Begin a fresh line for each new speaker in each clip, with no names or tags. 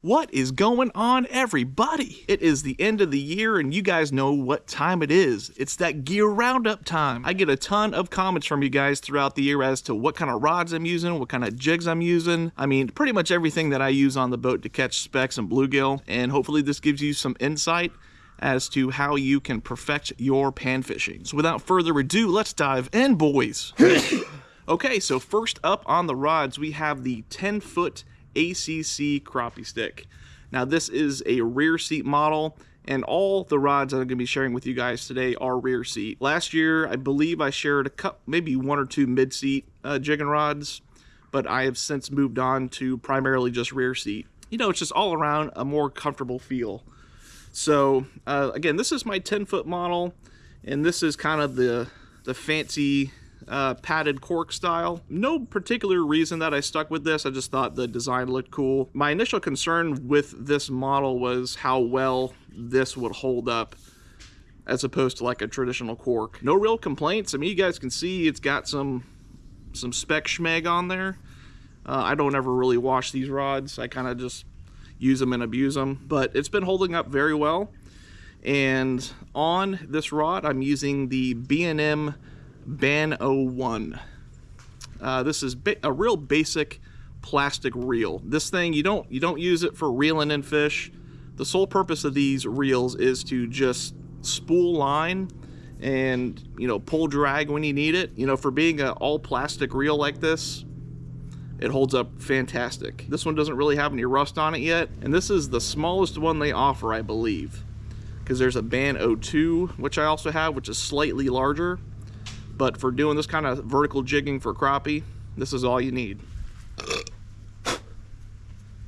What is going on, everybody? It is the end of the year and you guys know what time it is. It's that gear roundup time. I get a ton of comments from you guys throughout the year as to what kind of rods I'm using, what kind of jigs I'm using. I mean, pretty much everything that I use on the boat to catch specks and bluegill, and hopefully this gives you some insight as to how you can perfect your pan fishing. So without further ado, let's dive in, boys. Okay, so first up on the rods, we have the 10-foot ACC Crappie Stix. Now this is a rear seat model, and all the rods that I'm going to be sharing with you guys today are rear seat. Last year, I believe I shared maybe one or two mid-seat jigging rods, but I have since moved on to primarily just rear seat. You know, it's just all around a more comfortable feel. So again, this is my 10-foot model, and this is kind of the fancy padded cork style. No particular reason that I stuck with this. I just thought the design looked cool. My initial concern with this model was how well this would hold up as opposed to like a traditional cork. No real complaints. I mean, you guys can see it's got some spec schmeg on there. I don't ever really wash these rods. I kind of just use them and abuse them, but it's been holding up very well. And on this rod, I'm using the B&M Ban 01. This is a real basic plastic reel. This thing, you don't use it for reeling in fish. The sole purpose of these reels is to just spool line and, you know, pull drag when you need it. You know, for being an all plastic reel like this, it holds up fantastic. This one doesn't really have any rust on it yet, and this is the smallest one they offer, I believe, because there's a Ban 02, which I also have, which is slightly larger. But for doing this kind of vertical jigging for crappie, this is all you need.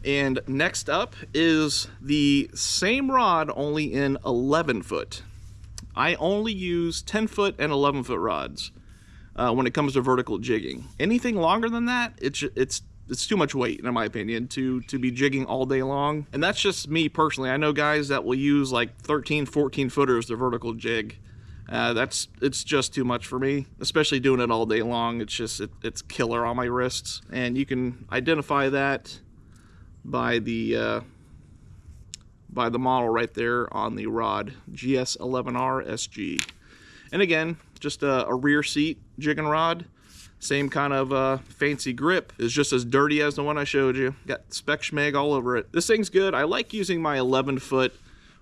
And next up is the same rod, only in 11 foot. I only use 10-foot and 11-foot rods when it comes to vertical jigging. Anything longer than that, it's too much weight, in my opinion, to be jigging all day long. And that's just me personally. I know guys that will use like 13, 14 footers to vertical jig. It's just too much for me, especially doing it all day long. It's killer on my wrists, and you can identify that by the model right there on the rod, GS11R SG. And again, just a rear seat jigging rod, same kind of fancy grip. It's just as dirty as the one I showed you. Got spec schmeg all over it. This thing's good. I like using my 11-foot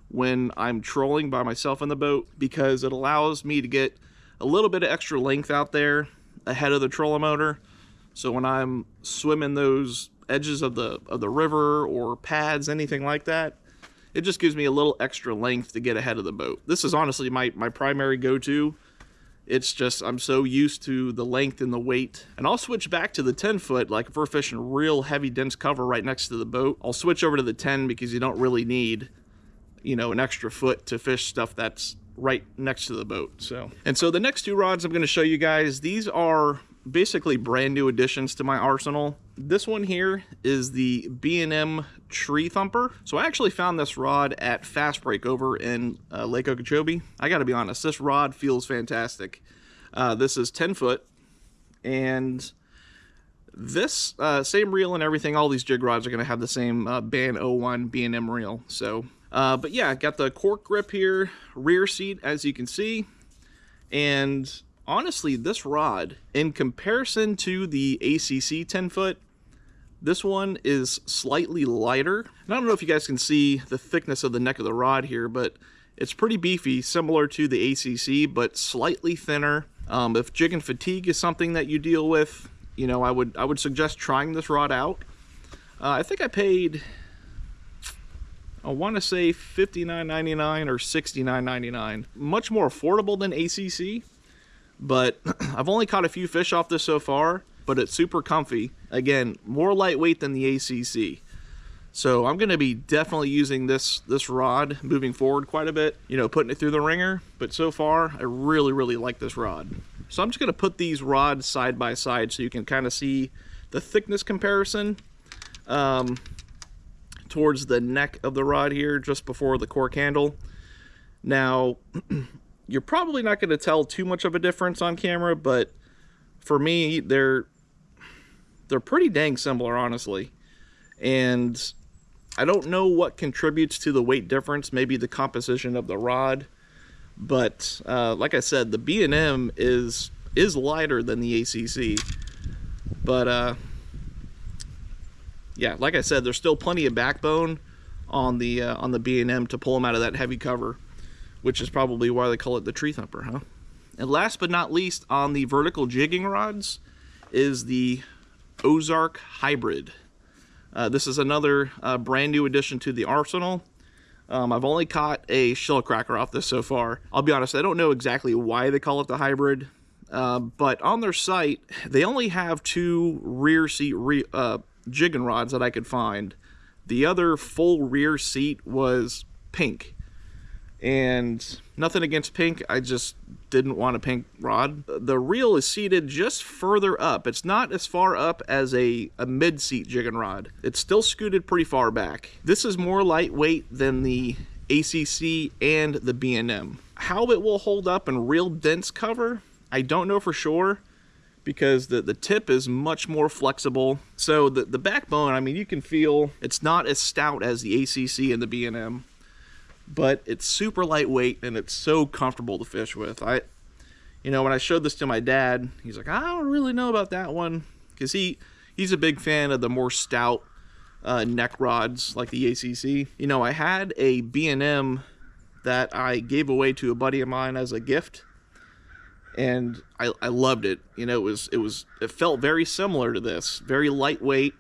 when I'm trolling by myself in the boat, because it allows me to get a little bit of extra length out there ahead of the trolling motor. So when I'm swimming those edges of the river or pads, anything like that, it just gives me a little extra length to get ahead of the boat. This is honestly my primary go-to. It's just, I'm so used to the length and the weight. And I'll switch back to the 10-foot, like if we're fishing real heavy, dense cover right next to the boat, I'll switch over to the 10 because you don't really need, you know, an extra foot to fish stuff that's right next to the boat. So the next two rods I'm going to show you guys, these are basically brand new additions to my arsenal. This one here is the B&M Tree Thumper. So I actually found this rod at Fast Break over in Lake Okeechobee. I got to be honest, this rod feels fantastic. This is 10 foot, and this same reel and everything, all these jig rods are going to have the same Ban 01 B&M reel. So but yeah, got the cork grip here, rear seat, as you can see. And honestly, this rod, in comparison to the ACC 10-foot, this one is slightly lighter. And I don't know if you guys can see the thickness of the neck of the rod here, but it's pretty beefy, similar to the ACC, but slightly thinner. If jigging fatigue is something that you deal with, you know, I would suggest trying this rod out. I think I paid, I want to say $59.99 or $69.99. Much more affordable than ACC, but I've only caught a few fish off this so far, but it's super comfy. Again, more lightweight than the ACC. So I'm going to be definitely using this rod moving forward quite a bit, you know, putting it through the ringer. But so far, I really, really like this rod. So I'm just going to put these rods side by side so you can kind of see the thickness comparison towards the neck of the rod here, just before the cork handle. Now, you're probably not going to tell too much of a difference on camera, but for me, they're pretty dang similar, honestly. And I don't know what contributes to the weight difference, maybe the composition of the rod, but like I said, the B&M is lighter than the ACC, but yeah, like I said, there's still plenty of backbone on the B&M to pull them out of that heavy cover, which is probably why they call it the tree thumper, huh? And last but not least, on the vertical jigging rods is the Ozark Hybrid. This is another brand new addition to the arsenal. I've only caught a Shellcracker off this so far. I'll be honest, I don't know exactly why they call it the hybrid, but on their site, they only have 2 rear seat jigging rods that I could find. The other full rear seat was pink. And nothing against pink, I just didn't want a pink rod. The reel is seated just further up. It's not as far up as a mid-seat jigging rod. It's still scooted pretty far back. This is more lightweight than the ACC and the B&M. How it will hold up in real dense cover, I don't know for sure, because the tip is much more flexible. So the backbone, I mean, you can feel it's not as stout as the ACC and the B&M. But it's super lightweight and it's so comfortable to fish with. You know, when I showed this to my dad, he's like, I don't really know about that one, because he's a big fan of the more stout neck rods like the ACC. You know, I had a B&M that I gave away to a buddy of mine as a gift, and I loved it. You know, it felt very similar to this, very lightweight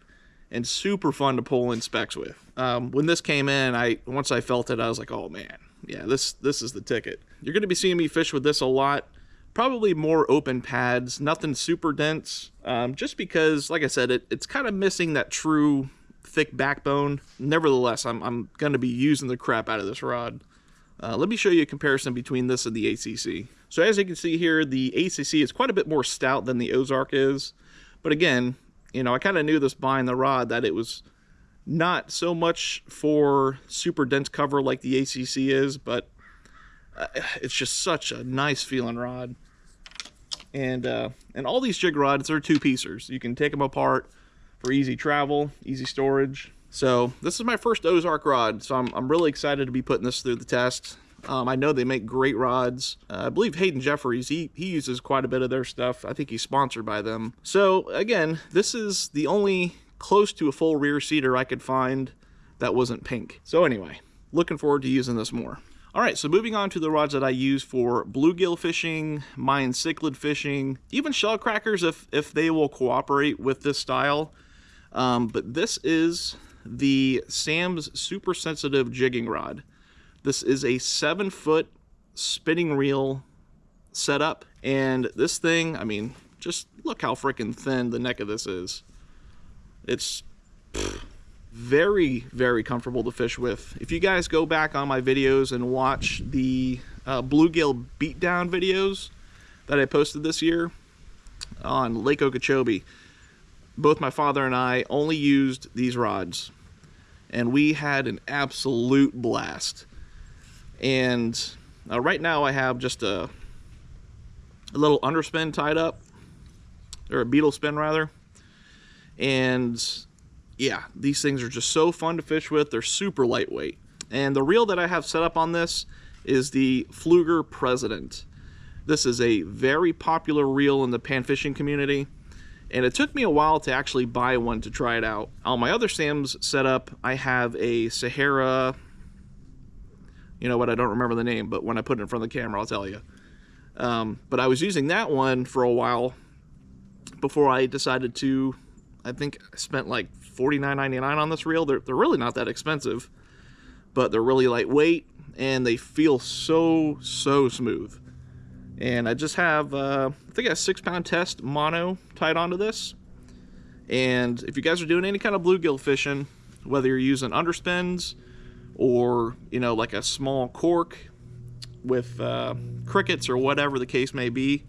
and super fun to pull in specs with. When this came in, once I felt it, I was like, oh man, yeah, this is the ticket. You're going to be seeing me fish with this a lot. Probably more open pads, nothing super dense, just because, like I said, it's kind of missing that true thick backbone. Nevertheless, I'm going to be using the crap out of this rod. Let me show you a comparison between this and the ACC. So as you can see here, the ACC is quite a bit more stout than the Ozark is. But again, you know, I kind of knew this buying the rod that it was not so much for super dense cover like the ACC is, but it's just such a nice feeling rod. And all these jig rods are 2-piecers. You can take them apart for easy travel, easy storage. So this is my first Ozark rod, so I'm really excited to be putting this through the test. I know they make great rods. I believe Hayden Jeffries, he uses quite a bit of their stuff. I think he's sponsored by them. So again, this is the only close to a full rear seater I could find that wasn't pink. So anyway, looking forward to using this more. All right, so moving on to the rods that I use for bluegill fishing, Mayan cichlid fishing, even shellcrackers if they will cooperate with this style. But this is the Sam's Super Sensitive Jigging Rod. This is a 7-foot spinning reel setup, and this thing, I mean, just look how freaking thin the neck of this is. It's very, very comfortable to fish with. If you guys go back on my videos and watch the bluegill beatdown videos that I posted this year on Lake Okeechobee, both my father and I only used these rods, and we had an absolute blast. And right now I have just a little underspin tied up, or a beetle spin rather. And yeah, these things are just so fun to fish with. They're super lightweight. And the reel that I have set up on this is the Pflueger President. This is a very popular reel in the panfishing community, and it took me a while to actually buy one to try it out. On my other Sam's setup, I have a Sahara, you know what, I don't remember the name, but when I put it in front of the camera, I'll tell you. But I was using that one for a while before I decided to, I think I spent like $49.99 on this reel. They're really not that expensive, but they're really lightweight and they feel so smooth. And I just have, I think a 6-pound test mono tied onto this. And if you guys are doing any kind of bluegill fishing, whether you're using underspins or, you know, like a small cork with crickets or whatever the case may be,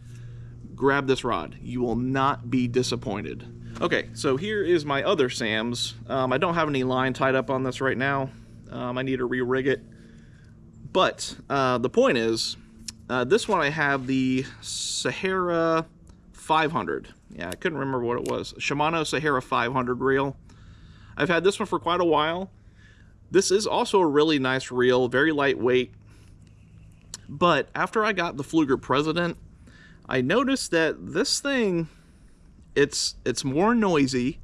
grab this rod. You will not be disappointed. Okay, so here is my other Sam's. I don't have any line tied up on this right now. I need to re-rig it. But the point is, this one I have the Sahara 500. Yeah, I couldn't remember what it was. Shimano Sahara 500 reel. I've had this one for quite a while. This is also a really nice reel, very lightweight. But after I got the Pflueger President, I noticed that this thing, it's more noisy.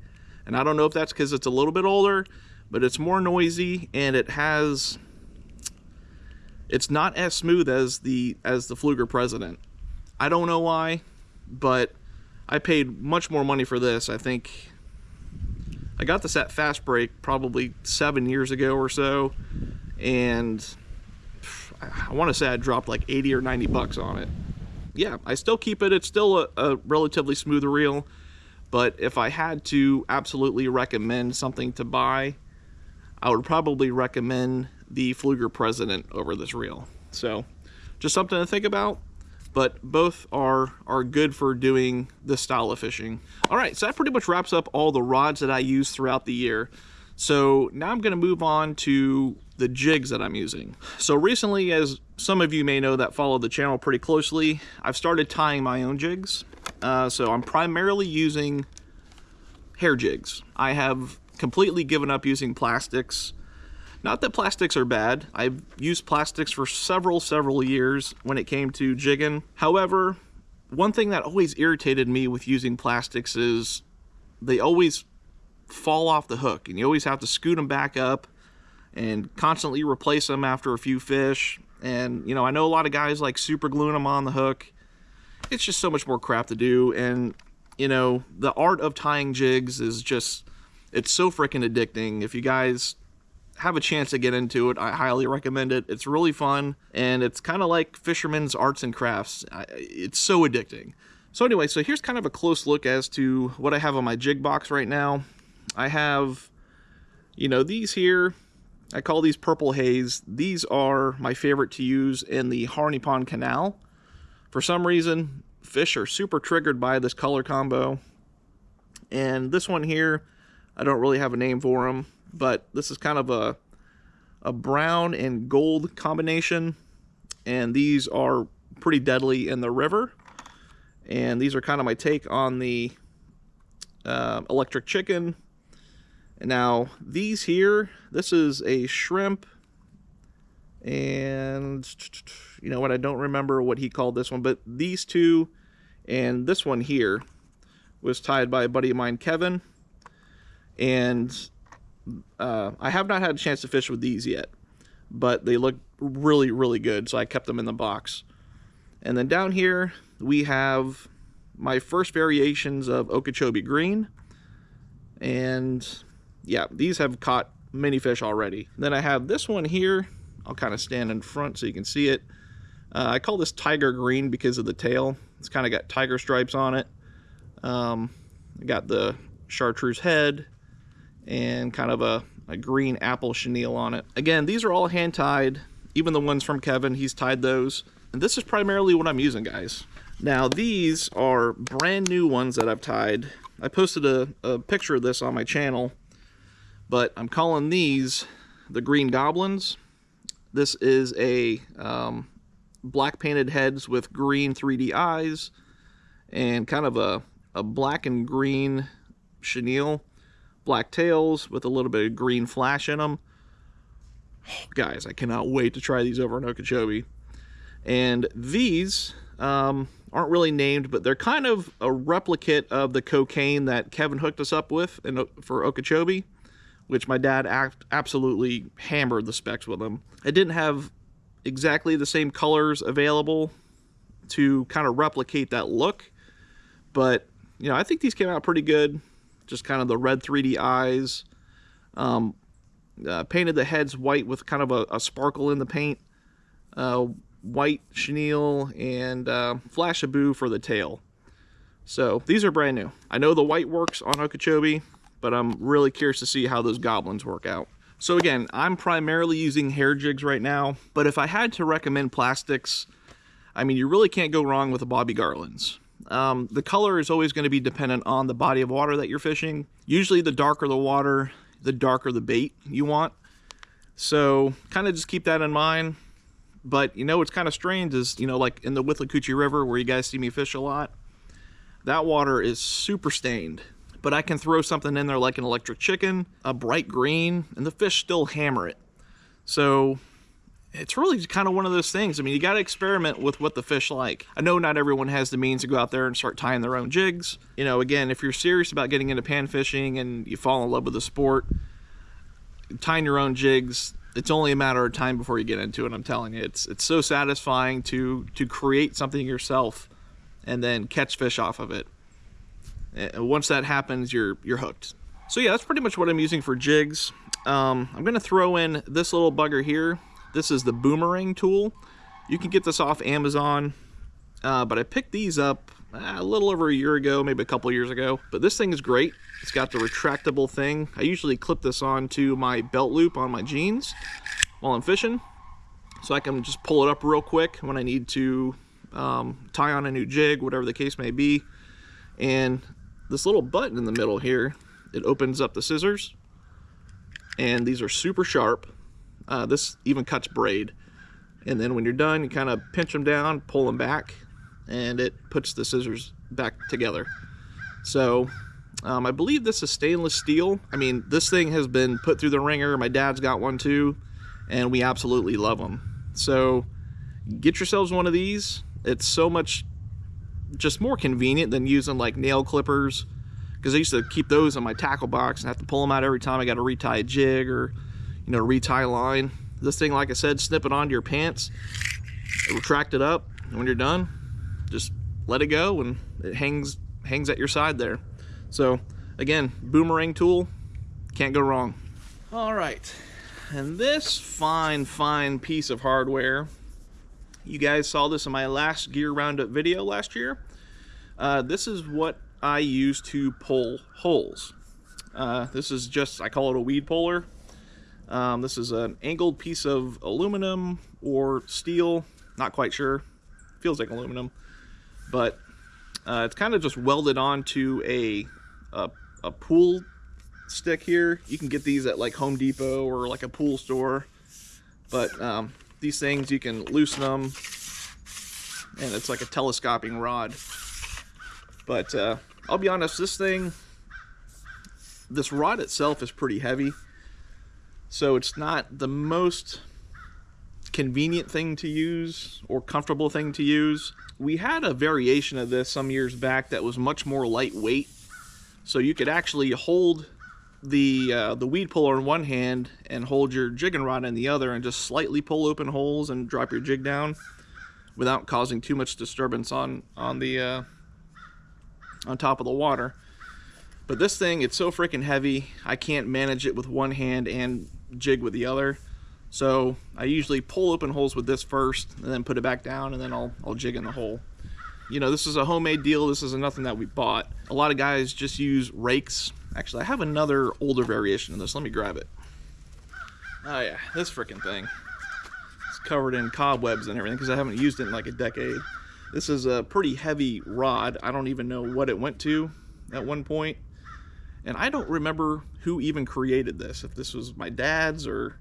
And I don't know if that's because it's a little bit older, but it's more noisy, and it's not as smooth as the Pflueger President. I don't know why, but I paid much more money for this. I think I got this at Fast Break probably 7 years ago or so, and I want to say I dropped like 80 or 90 bucks on it. Yeah, I still keep it. It's still a relatively smooth reel, but if I had to absolutely recommend something to buy, I would probably recommend the Pflueger President over this reel. So just something to think about, but both are good for doing this style of fishing. All right, so that pretty much wraps up all the rods that I use throughout the year. So now I'm gonna move on to the jigs that I'm using. So recently, as some of you may know that follow the channel pretty closely, I've started tying my own jigs. So I'm primarily using hair jigs. I have completely given up using plastics. Not that plastics are bad. I've used plastics for several years when it came to jigging. However, one thing that always irritated me with using plastics is they always fall off the hook, and you always have to scoot them back up and constantly replace them after a few fish. And you know, I know a lot of guys like super gluing them on the hook. It's just so much more crap to do. And you know, the art of tying jigs is just, it's so freaking addicting. If you guys have a chance to get into it, I highly recommend it. It's really fun, and it's kind of like fishermen's arts and crafts. It's so addicting. So anyway, so here's kind of a close look as to what I have on my jig box right now. I have, you know, these here, I call these purple haze. These are my favorite to use in the Harney Pond Canal. For some reason, fish are super triggered by this color combo. And this one here, I don't really have a name for them, but this is kind of a brown and gold combination. And these are pretty deadly in the river. And these are kind of my take on the electric chicken. And now these here, this is a shrimp, and you know what, I don't remember what he called this one, but these two and this one here was tied by a buddy of mine, Kevin, and I have not had a chance to fish with these yet, but they look really good, so I kept them in the box. And then down here we have my first variations of Okeechobee green, and yeah, these have caught many fish already. Then I have this one here. I'll kind of stand in front so you can see it. I call this tiger green because of the tail. It's kind of got tiger stripes on it. I got the chartreuse head and kind of a green apple chenille on it. Again, these are all hand tied. Even the ones from Kevin, he's tied those. And this is primarily what I'm using, guys. Now these are brand new ones that I've tied. I posted a picture of this on my channel, but I'm calling these the Green Goblins. This is a black painted heads with green 3D eyes and kind of a black and green chenille, black tails with a little bit of green flash in them. Oh, guys, I cannot wait to try these over in Okeechobee. And these aren't really named, but they're kind of a replicate of the cocaine that Kevin hooked us up with for Okeechobee, which my dad absolutely hammered the specs with them. I didn't have exactly the same colors available to kind of replicate that look, but you know, I think these came out pretty good. Just kind of the red 3D eyes, painted the heads white with kind of a sparkle in the paint, white chenille, and flash of blue for the tail. So these are brand new. I know the white works on Okeechobee, but I'm really curious to see how those goblins work out. So again, I'm primarily using hair jigs right now, but if I had to recommend plastics, I mean, you really can't go wrong with the Bobby Garlands. The color is always going to be dependent on the body of water that you're fishing. Usually the darker the water, the darker the bait you want. So kind of just keep that in mind. But you know what's kind of strange is, you know, like in the Withlacoochee River where you guys see me fish a lot, that water is super stained. but I can throw something in there like an electric chicken, a bright green, and the fish still hammer it. So it's really kind of one of those things. I mean, you got to experiment with what the fish like. I know not everyone has the means to go out there and start tying their own jigs. You know, again, if you're serious about getting into pan fishing and you fall in love with the sport, tying your own jigs, it's only a matter of time before you get into it. I'm telling you, it's so satisfying to create something yourself and then catch fish off of it. And once that happens, you're hooked. So yeah, that's pretty much what I'm using for jigs. I'm gonna throw in this little bugger here. This is the Boomerang Tool. You can get this off Amazon, but I picked these up a little over a year ago, maybe a couple years ago. But this thing is great. It's got the retractable thing. I usually clip this onto my belt loop on my jeans while I'm fishing, so I can just pull it up real quick when I need to tie on a new jig, whatever the case may be. And this little button in the middle here, it opens up the scissors, and these are super sharp. This even cuts braid, and then when you're done, you kind of pinch them down, pull them back, and it puts the scissors back together. So I believe this is stainless steel. I mean, this thing has been put through the ringer. My dad's got one too, and we absolutely love them. So get yourselves one of these. It's so much just more convenient than using like nail clippers, because I used to keep those in my tackle box and have to pull them out every time I got to retie a jig or, you know, retie line. This thing, like I said, snip it onto your pants, retract it up, and when you're done, just let it go and it hangs at your side there. So again, Boomerang Tool, can't go wrong. All right, and this fine piece of hardware, you guys saw this in my last gear roundup video last year. This is what I use to pull holes. This is just, I call it a weed puller. This is an angled piece of aluminum or steel, not quite sure. Feels like aluminum, but it's kind of just welded onto a pool stick here. You can get these at like Home Depot or like a pool store, but these things, you can loosen them, and it's like a telescoping rod. But I'll be honest, this rod itself is pretty heavy, so it's not the most convenient thing to use or comfortable thing to use. We had a variation of this some years back that was much more lightweight, so you could actually hold the weed puller in one hand and hold your jigging rod in the other and just slightly pull open holes and drop your jig down without causing too much disturbance on top of the water. But this thing, it's so freaking heavy, I can't manage it with one hand and jig with the other. So I usually pull open holes with this first and then put it back down, and then I'll jig in the hole. You know, this is a homemade deal. This is nothing that we bought. A lot of guys just use rakes. Actually, I have another older variation of this. Let me grab it. Oh yeah, this freaking thing. It's covered in cobwebs and everything because I haven't used it in like a decade. This is a pretty heavy rod. I don't even know what it went to at one point. And I don't remember who even created this. If this was my dad's or...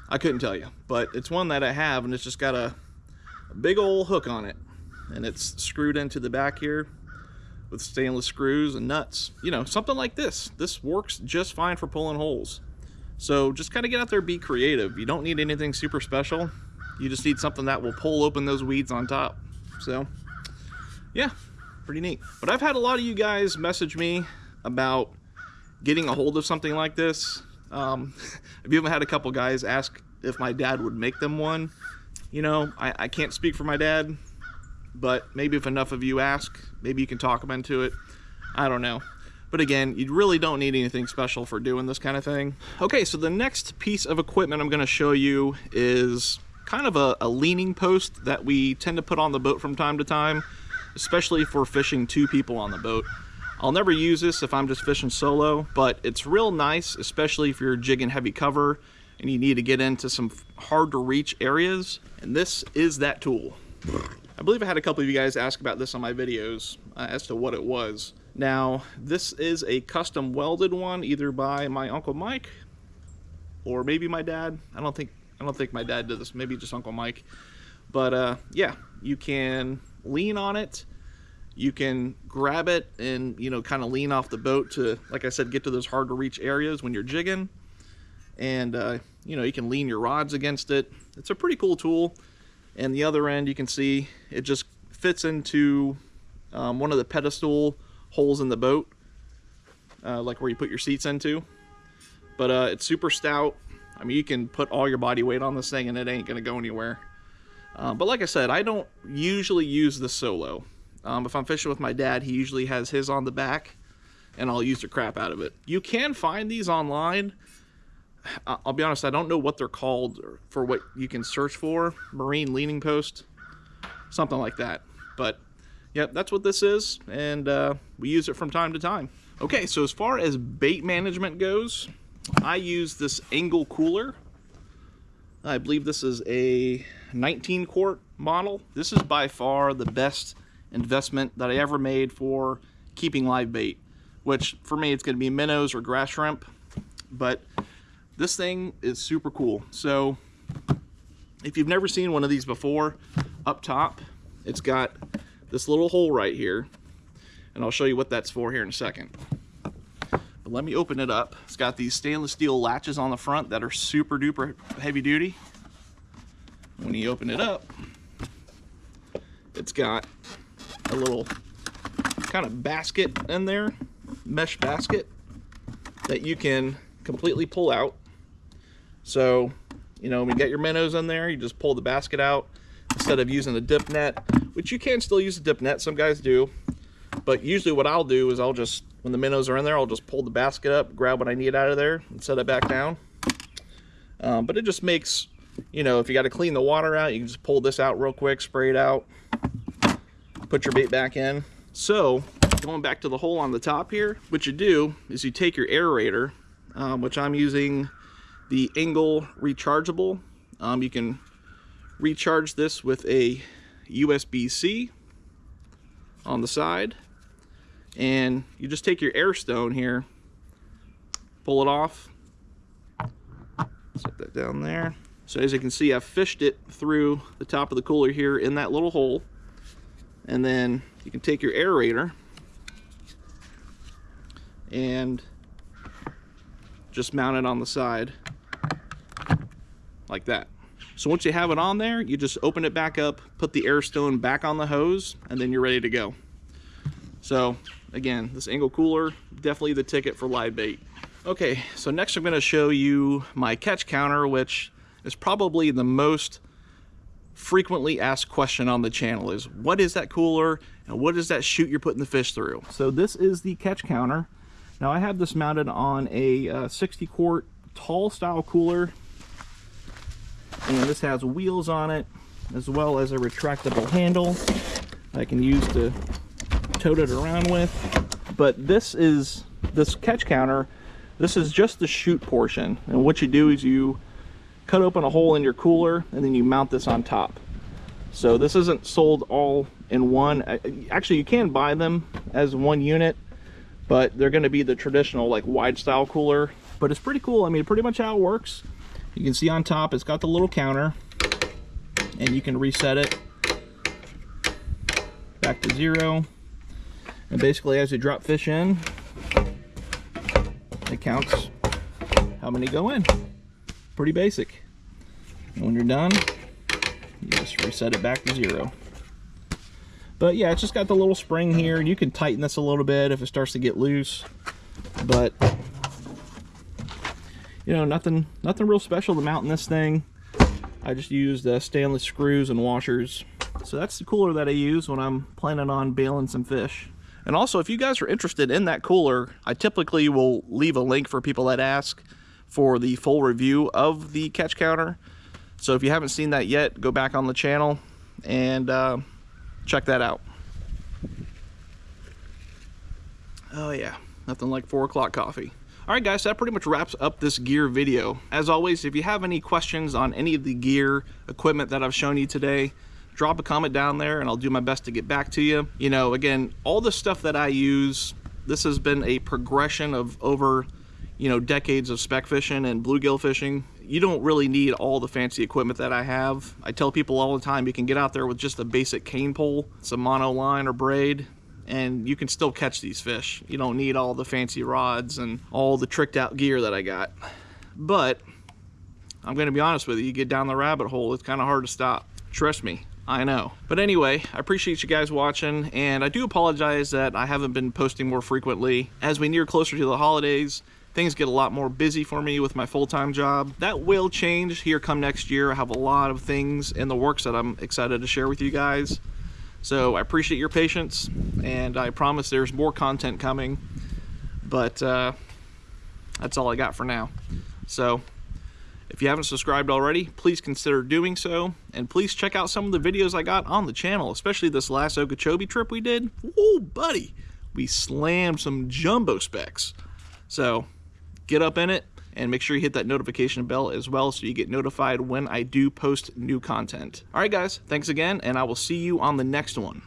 I couldn't tell you. But it's one that I have, and it's just got a big old hook on it. And it's screwed into the back here with stainless screws and nuts. You know, something like this. This works just fine for pulling holes. So just kind of get out there, be creative. You don't need anything super special. You just need something that will pull open those weeds on top. So, yeah, pretty neat. But I've had a lot of you guys message me about getting a hold of something like this. I've even had a couple guys ask if my dad would make them one. You know, I can't speak for my dad, but maybe if enough of you ask, maybe you can talk them into it. I don't know. But again, you really don't need anything special for doing this kind of thing. Okay, so the next piece of equipment I'm going to show you is kind of a leaning post that we tend to put on the boat from time to time, especially for fishing two people on the boat. I'll never use this if I'm just fishing solo, but it's real nice, especially if you're jigging heavy cover and you need to get into some hard to reach areas, and this is that tool. I believe I had a couple of you guys ask about this on my videos as to what it was. Now, this is a custom welded one, either by my Uncle Mike or maybe my dad. I don't think my dad did this, maybe just Uncle Mike. But yeah, you can lean on it You can grab it and, you know, kind of lean off the boat to, like I said, get to those hard to reach areas when you're jigging. And, you know, you can lean your rods against it. It's a pretty cool tool. And the other end, you can see it just fits into one of the pedestal holes in the boat, like where you put your seats into. But it's super stout. I mean, you can put all your body weight on this thing and it ain't gonna go anywhere. But like I said, I don't usually use this solo. If I'm fishing with my dad, he usually has his on the back, and I'll use the crap out of it. You can find these online. I'll be honest, I don't know what they're called for what you can search for. Marine leaning post, something like that. But yep, that's what this is, and we use it from time to time. Okay, so as far as bait management goes, I use this angle cooler. I believe this is a 19 quart model. This is by far the best investment that I ever made for keeping live bait, which for me it's going to be minnows or grass shrimp. But this thing is super cool. So if you've never seen one of these before, up top it's got this little hole right here, and I'll show you what that's for here in a second. But let me open it up. It's got these stainless steel latches on the front that are super duper heavy duty. When you open it up, it's got a little kind of basket in there, mesh basket, that you can completely pull out. So, you know, when you get your minnows in there, you just pull the basket out instead of using a dip net, which you can still use a dip net, some guys do. But usually what I'll do is I'll just, when the minnows are in there, I'll just pull the basket up, grab what I need out of there, and set it back down. But it just makes, you know, if you got to clean the water out, you can just pull this out real quick, spray it out, put your bait back in. So, going back to the hole on the top here, what you do is you take your aerator, which I'm using the Engel rechargeable. You can recharge this with a USB-C on the side, and you just take your air stone here, pull it off, set that down there. So as you can see, I've fished it through the top of the cooler here in that little hole, and then you can take your aerator and just mount it on the side like that. So once you have it on there, you just open it back up, put the air stone back on the hose, and then you're ready to go. So again, this Engel cooler, definitely the ticket for live bait. Okay, so next I'm going to show you my catch counter, which is probably the most frequently asked question on the channel, is what is that cooler and what is that chute you're putting the fish through? So this is the catch counter. Now I have this mounted on a 60 quart tall style cooler, and this has wheels on it as well as a retractable handle I can use to tote it around with. But this catch counter, this is just the chute portion, and what you do is you cut open a hole in your cooler and then you mount this on top. So this isn't sold all in one. Actually, you can buy them as one unit, but they're going to be the traditional like wide style cooler. But it's pretty cool. I mean, pretty much how it works. You can see on top it's got the little counter, and you can reset it back to 0. And basically as you drop fish in, it counts how many go in. Pretty basic. And when you're done, you just reset it back to 0. But yeah, it's just got the little spring here. You can tighten this a little bit if it starts to get loose, but you know, nothing real special to mount in this thing. I just used stainless screws and washers. So that's the cooler that I use when I'm planning on bailing some fish. And also, if you guys are interested in that cooler, I typically will leave a link for people that ask for the full review of the catch counter. So if you haven't seen that yet, go back on the channel and check that out. Oh yeah, nothing like 4 o'clock coffee. Alright guys, so that pretty much wraps up this gear video. As always, if you have any questions on any of the gear, equipment that I've shown you today, drop a comment down there and I'll do my best to get back to you. You know, again, all the stuff that I use, this has been a progression of over, you know, decades of spec fishing and bluegill fishing. You don't really need all the fancy equipment that I have. I tell people all the time, you can get out there with just a basic cane pole, some mono line or braid, and you can still catch these fish. You don't need all the fancy rods and all the tricked out gear that I got. But I'm gonna be honest with you, you get down the rabbit hole, it's kind of hard to stop. Trust me, I know. But anyway, I appreciate you guys watching, and I do apologize that I haven't been posting more frequently. As we near closer to the holidays, things get a lot more busy for me with my full-time job. That will change here come next year. I have a lot of things in the works that I'm excited to share with you guys. So I appreciate your patience, and I promise there's more content coming, but that's all I got for now. So if you haven't subscribed already, please consider doing so, and please check out some of the videos I got on the channel, especially this last Okeechobee trip we did. Whoa, buddy, we slammed some jumbo specks. So get up in it, and make sure you hit that notification bell as well so you get notified when I do post new content. All right, guys, thanks again, and I will see you on the next one.